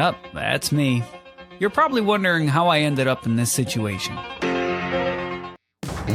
Yep, that's me. You're probably wondering how I ended up in this situation.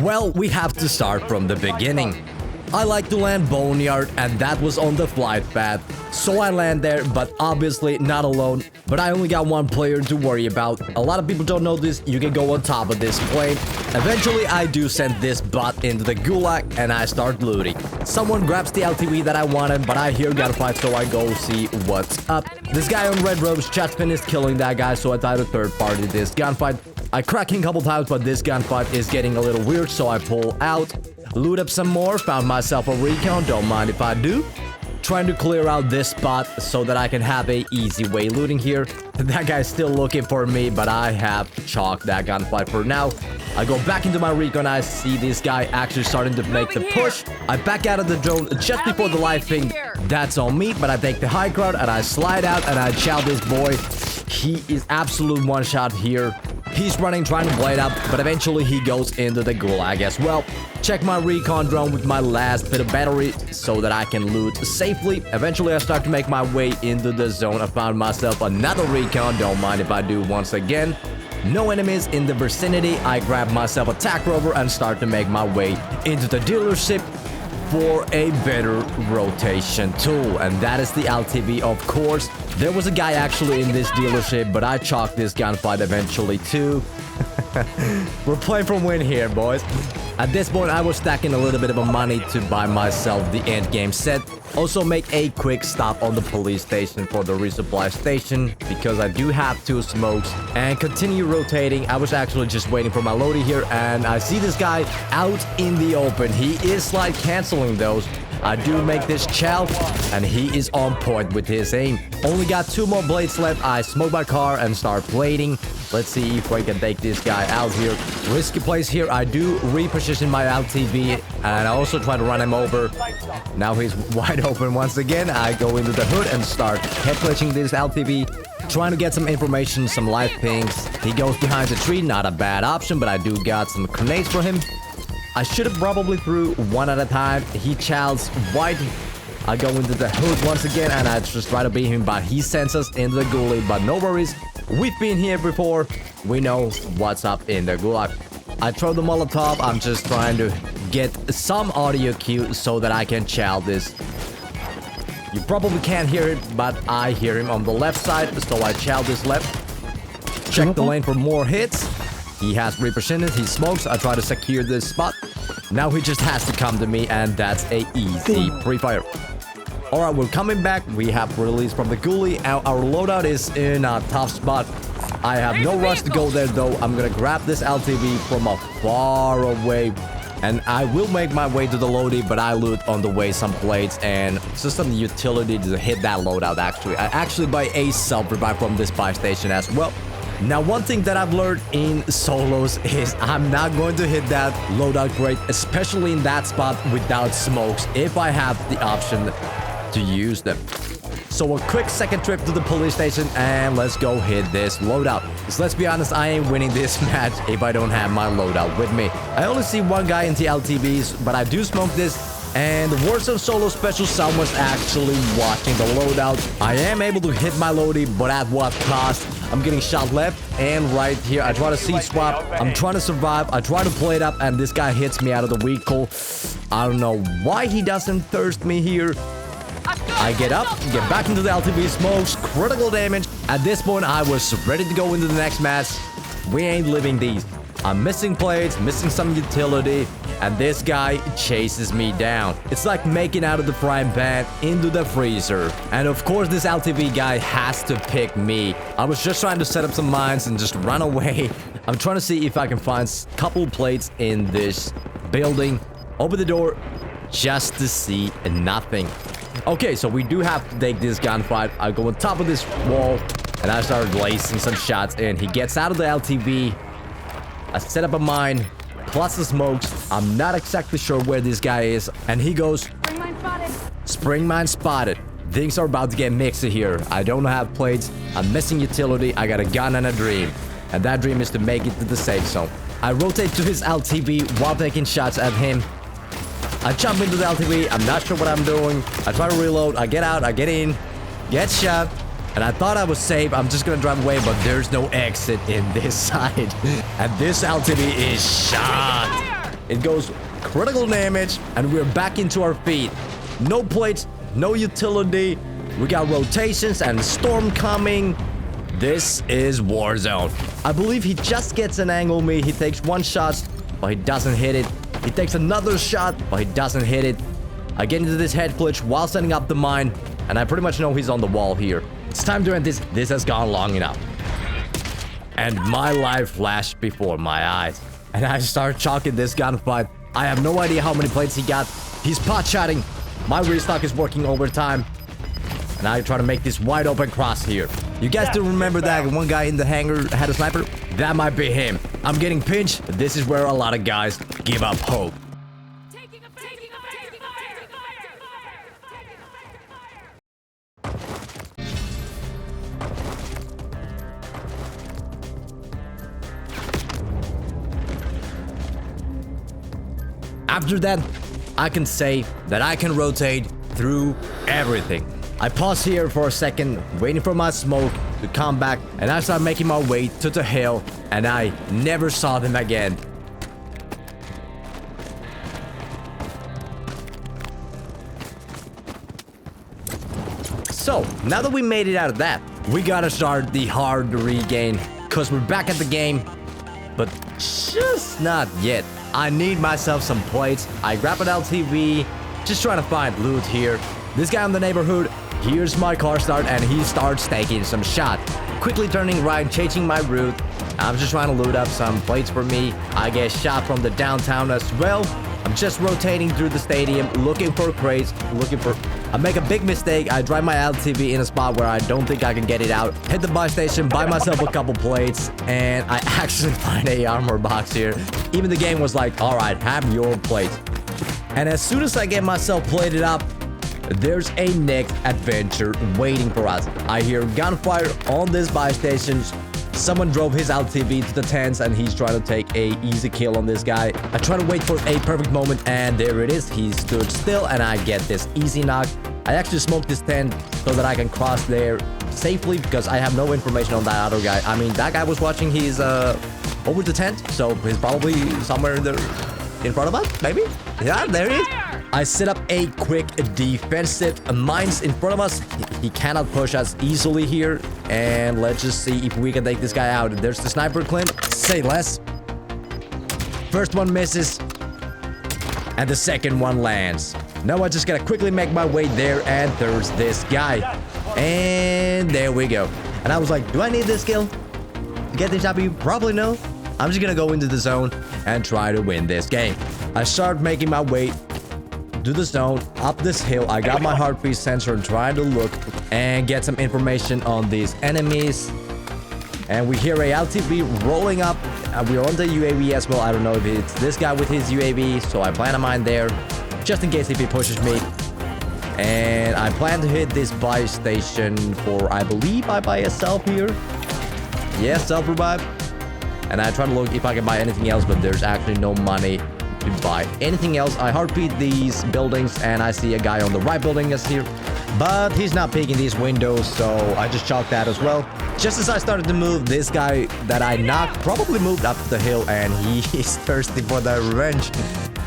Well, we have to start from the beginning. I like to land Boneyard, and that was on the flight path. So I land there, but obviously not alone. But I only got one player to worry about. A lot of people don't know this. You can go on top of this plane. Eventually, I do send this bot into the gulag, and I start looting. Someone grabs the LTV that I wanted, but I hear gunfight, so I go see what's up. This guy on red robes just finished killing that guy, so I try to third party this gunfight. I crack him a couple times, but this gunfight is getting a little weird, so I pull out. Loot up some more, found myself a recon, don't mind if I do. Trying to clear out this spot so that I can have a easy way looting here. That guy's still looking for me, but I have chalked that gunfight for now. I go back into my recon, I see this guy actually starting to make the push. I back out of the drone just before the live thing. That's on me, but I take the high ground and I slide out and I chow this boy. He is absolute one shot here. He's running, trying to blade up, but eventually he goes into the gulag as well. Check my recon drone with my last bit of battery so that I can loot safely. Eventually I start to make my way into the zone. I found myself another recon, don't mind if I do once again. No enemies in the vicinity. I grab myself a tac rover and start to make my way into the dealership for a better rotation tool, and that is the LTV, of course. There was a guy actually in this dealership, but I chalked this gunfight eventually too. We're playing from win here, boys. At this point, I was stacking a little bit of money to buy myself the end game set. Also make a quick stop on the police station for the resupply station, because I do have 2 smokes, and continue rotating. I was actually just waiting for my loadie here, and I see this guy out in the open. He is slide canceling those. I do make this chow, and he is on point with his aim. Only got 2 more blades left. I smoke my car and start blading. Let's see if I can take this guy out here. Risky place here. I do reposition my LTV, and I also try to run him over. Now he's wide open once again. I go into the hood and start head glitching this LTV. Trying to get some information, some live pings. He goes behind the tree. Not a bad option, but I do got some grenades for him. I should have probably threw one at a time. He chows white. I go into the hood once again, and I just try to beat him, but he sends us into the gulag. But no worries, we've been here before. We know what's up in the gulag. I throw the Molotov. I'm just trying to get some audio cue so that I can chow this. You probably can't hear it, but I hear him on the left side, so I chow this left. Check the lane for more hits. He has represented, he smokes. I try to secure this spot. Now he just has to come to me, and that's a easy pre-fire. Alright, we're coming back. We have released from the ghoulie. Our loadout is in a tough spot. I have no rush to go there though. I'm gonna grab this LTV from a far away, and I will make my way to the loadie, but I loot on the way some plates and just some utility to hit that loadout actually. I actually buy a self-revive from this buy station as well. Now, one thing that I've learned in solos is I'm not going to hit that loadout crate, especially in that spot without smokes, if I have the option to use them. So a quick second trip to the police station, and let's go hit this loadout. Because let's be honest, I ain't winning this match if I don't have my loadout with me. I only see one guy in the LTVs, but I do smoke this. And the Warzone Solo Special someone's actually watching the loadout. I am able to hit my loadie, but at what cost? I'm getting shot left and right here. I try to seat swap. I'm trying to survive. I try to play it up, and this guy hits me out of the vehicle. I don't know why he doesn't thirst me here. I get up, get back into the LTV, smokes, critical damage. At this point, I was ready to go into the next match. We ain't living these. I'm missing plates, missing some utility, and this guy chases me down. It's like making out of the frying pan into the freezer. And of course, this LTV guy has to pick me. I was just trying to set up some mines and just run away. I'm trying to see if I can find a couple plates in this building. Open the door just to see nothing. Okay, so we do have to take this gunfight. I go on top of this wall, and I start lacing some shots in. He gets out of the LTV. I set up a mine, plus the smokes. I'm not exactly sure where this guy is. And he goes, Spring mine spotted. Spring mine spotted. Things are about to get mixy here. I don't have plates. I'm missing utility. I got a gun and a dream. And that dream is to make it to the safe zone. I rotate to his LTV while taking shots at him. I jump into the LTV. I'm not sure what I'm doing. I try to reload. I get out. I get in. Get shot. And I thought I was safe. I'm just gonna drive away, but there's no exit in this side. And this LTV is shot. It goes critical damage, and we're back into our feet. No plates, no utility. We got rotations and storm coming. This is Warzone. I believe he just gets an angle on me. He takes one shot, but he doesn't hit it. He takes another shot, but he doesn't hit it. I get into this head glitch while setting up the mine, and I pretty much know he's on the wall here. It's time to end this. This has gone long enough. And my life flashed before my eyes. And I start chalking this gunfight. I have no idea how many plates he got. He's pot shotting. My restock is working overtime. And I try to make this wide open cross here. You guys still remember that one guy in the hangar had a sniper? That might be him. I'm getting pinched. This is where a lot of guys give up hope. After that, I can say that I can rotate through everything. I pause here for a second, waiting for my smoke to come back, and I start making my way to the hill, and I never saw them again. So, now that we made it out of that, we gotta start the hard regain, cause we're back at the game, but just not yet. I need myself some plates. I grab an LTV, just trying to find loot here. This guy in the neighborhood hears my car start and he starts taking some shot. Quickly turning right, changing my route. I'm just trying to loot up some plates for me. I get shot from the downtown as well. I'm just rotating through the stadium, looking for crates, I make a big mistake. I drive my LTV in a spot where I don't think I can get it out. Hit the buy station, buy myself a couple plates, and I actually find a armor box here. Even the game was like, all right, have your plates. And as soon as I get myself plated up, there's a next adventure waiting for us. I hear gunfire on this buy station. Someone drove his LTV to the tents and he's trying to take a easy kill on this guy. I try to wait for a perfect moment and there it is. He stood still and I get this easy knock. I actually smoked this tent so that I can cross there safely because I have no information on that other guy. I mean, that guy was watching his over the tent, so he's probably somewhere in front of us, maybe? Yeah, there he is. I set up a quick defensive mines in front of us. He cannot push us easily here. And let's just see if we can take this guy out. There's the sniper claim. Say less. First one misses. And the second one lands. Now I just gotta quickly make my way there. And there's this guy. And there we go. And I was like, do I need this skill to get this W? Probably no. I'm just gonna go into the zone and try to win this game. I start making my way to the zone, up this hill. I got my heartbeat sensor and trying to look and get some information on these enemies. And we hear a LTV rolling up. We're on the UAV as well. I don't know if it's this guy with his UAV, so I plan a mine there just in case if he pushes me. And I plan to hit this buy station for, I believe I buy a self here. Yeah, self revive. And I try to look if I can buy anything else, but there's actually no money to buy anything else. I heartbeat these buildings and I see a guy on the right building is here, but he's not peeking these windows, so I just chalked that as well. Just as I started to move, this guy that I knocked probably moved up the hill and he is thirsty for the revenge.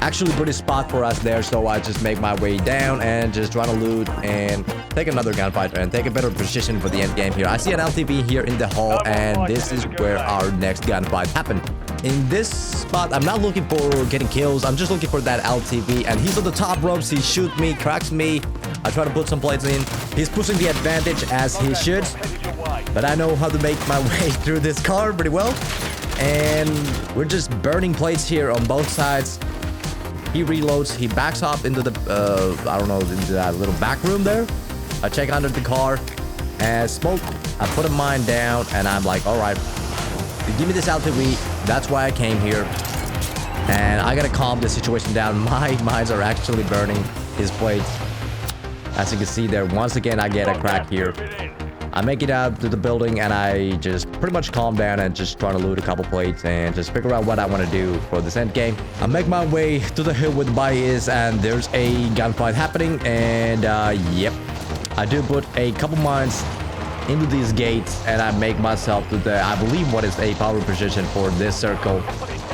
Actually pretty spot for us there, so I just make my way down and just try to loot and take another gunfight and take a better position for the end game here. I see an LTV here in the hall and this is where our next gunfight happened. In this spot, I'm not looking for getting kills. I'm just looking for that LTV. And he's on the top ropes. He shoots me, cracks me. I try to put some plates in. He's pushing the advantage as he should. But I know how to make my way through this car pretty well. And we're just burning plates here on both sides. He reloads. He backs up into the, I don't know, into that little back room there. I check under the car. And smoke. I put a mine down. And I'm like, all right. Give me this LTV. That's why I came here. And I gotta calm the situation down. My mines are actually burning his plates. As you can see there, once again, I get a crack here. I make it out to the building and I just pretty much calm down and just try to loot a couple plates and just figure out what I want to do for this end game. I make my way to the hill where the buy is and there's a gunfight happening. And yep, I do put a couple mines into these gates and I make myself to the, I believe what is a power position for this circle.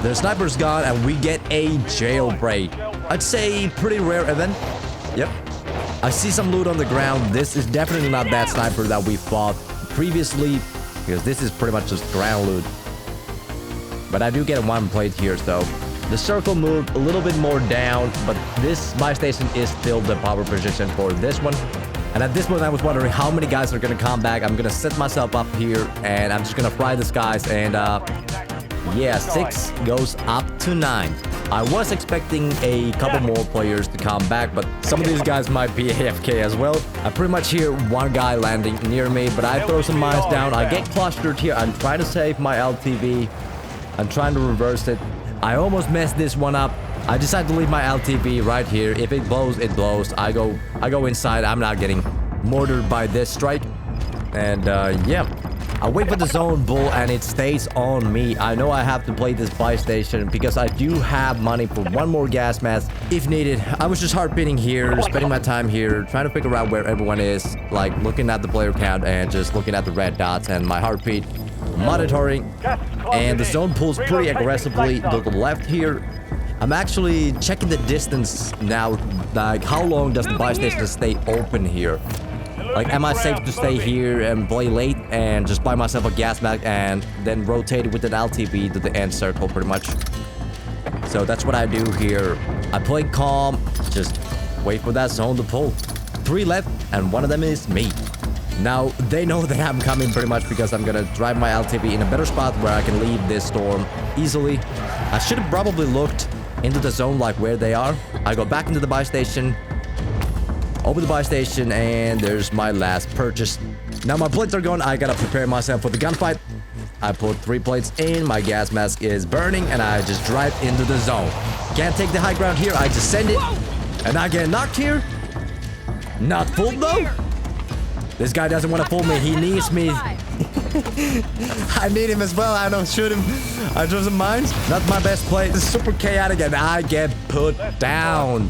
The sniper's gone and we get a jailbreak. I'd say pretty rare event. Yep. I see some loot on the ground. This is definitely not that sniper that we fought previously, because this is pretty much just ground loot. But I do get one plate here, so the circle moved a little bit more down, but this buy station is still the power position for this one. And at this point, I was wondering how many guys are gonna come back. I'm gonna set myself up here, and I'm just gonna fry this guys. And yeah, 6 goes up to 9. I was expecting a couple more players to come back, but some of these guys might be AFK as well. I pretty much hear one guy landing near me, but I throw some mines down. I get clustered here. I'm trying to save my LTV. I'm trying to reverse it. I almost messed this one up. I decided to leave my LTV right here. If it blows, it blows. I go inside. I'm not getting mortared by this strike. And yeah, I wait for the zone bull and it stays on me. I know I have to play this buy station because I do have money for one more gas mask if needed. I was just hard pitting here, spending my time here, trying to figure out where everyone is, like looking at the player count and just looking at the red dots and my heartbeat, monitoring. And the zone pulls pretty aggressively to the left here. I'm actually checking the distance now, like how long does the buy station stay open here? Like, am I safe to stay here and play late and just buy myself a gas mask and then rotate with an LTV to the end circle pretty much? So that's what I do here. I play calm, just wait for that zone to pull. 3 left and one of them is me. Now, they know that I'm coming pretty much because I'm gonna drive my LTV in a better spot where I can leave this storm easily. I should have probably looked into the zone like where they are. I go back into the buy station, open the buy station, and there's my last purchase. Now my plates are gone. I gotta prepare myself for the gunfight. I put 3 plates in, my gas mask is burning, and I just drive into the zone. Can't take the high ground here. I just send it, and I get knocked here. Not fooled though. This guy doesn't want to fool me. He needs me. I need him as well. I don't shoot him. I throw some mines. Not my best play. It's super chaotic and I get put down.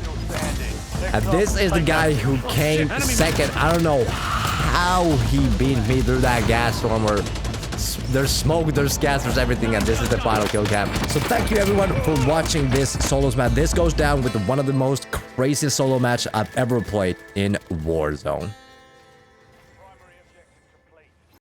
And this is the guy who came second. I don't know how he beat me through that gas storm. Or there's smoke, there's gas, there's everything. And this is the final kill cam. So thank you everyone for watching this solos match. This goes down with one of the most craziest solo match I've ever played in Warzone.